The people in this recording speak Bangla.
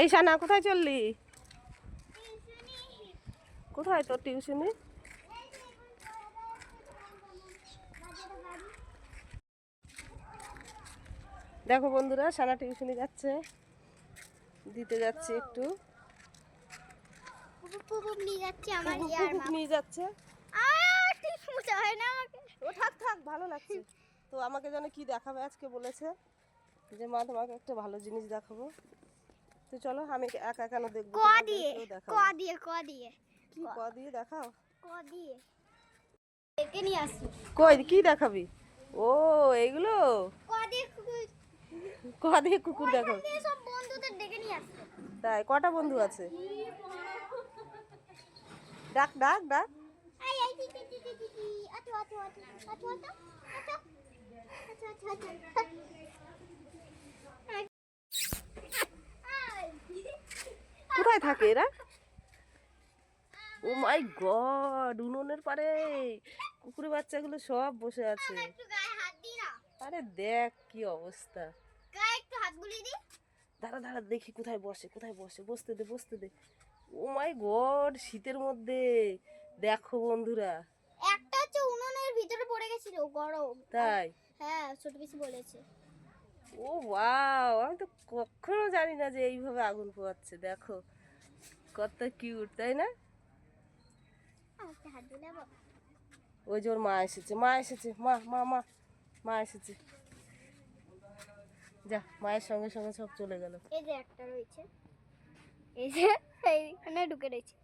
এই সানা কোথায় চললি? কোথায় তোর টিউশনি? দেখো বন্ধুরা, সানা টিউশনি যাচ্ছে, দিতে যাচ্ছে একটু। নিয়ে যাচ্ছে। ও থাক থাক, ভালো লাগছে তো। আমাকে যেন কি দেখাবে আজকে বলেছে যে মা তোমাকে একটা ভালো জিনিস দেখাবো। তো চলো, আমি একা কেন দেখবো? ক দিয়ে কি ক দিয়ে দেখাও? ডেকে নিয়ে আসি। কই কি দেখাবি? ও এইগুলো ক দিয়ে কুকুর দেখাবো? সব বন্ধুদের ডেকে নিয়ে আসি। তাই কটা বন্ধু আছে? ডাক ডাক ডাক। আই আই টি টি টি টি টি আটো আটো আটো আটো আটো আটো আটো আটো কোথায় থাকে এরা? ও মাই গড, উনুনের পারে কুকুরের বাচ্চাগুলো সব বসে আছে। একটু গায়ে হাত দি না। আরে দেখ কি অবস্থা। গায়ে একটু হাত বুলিয়ে দি। দাঁড়া দাঁড়া, দেখি কোথায় বসে, কোথায় বসে, বসতে দে বসতে দে। ও মাই গড, শীতের মধ্যে দেখো বন্ধুরা। একটা হচ্ছে উনুনের ভিতরে পড়ে গেছিল, গরম। তাই? হ্যাঁ, ছোট পিসি বলেছে। ও ওয়াও, আমি তো কখনো জানি না যে এইভাবে আগুন পোয়াচ্ছে। দেখো কত কিউট, তাই না? আমাকে হাত বুলাবো। ওই যে ওর মা এসেছে, মা এসেছে, মা মা মা মা এসেছে। যা, মায়ের সঙ্গে সঙ্গে সব চলে গেল। এই যে একটা রয়েছে, এই যে এইখানে ঢুকে রয়েছে।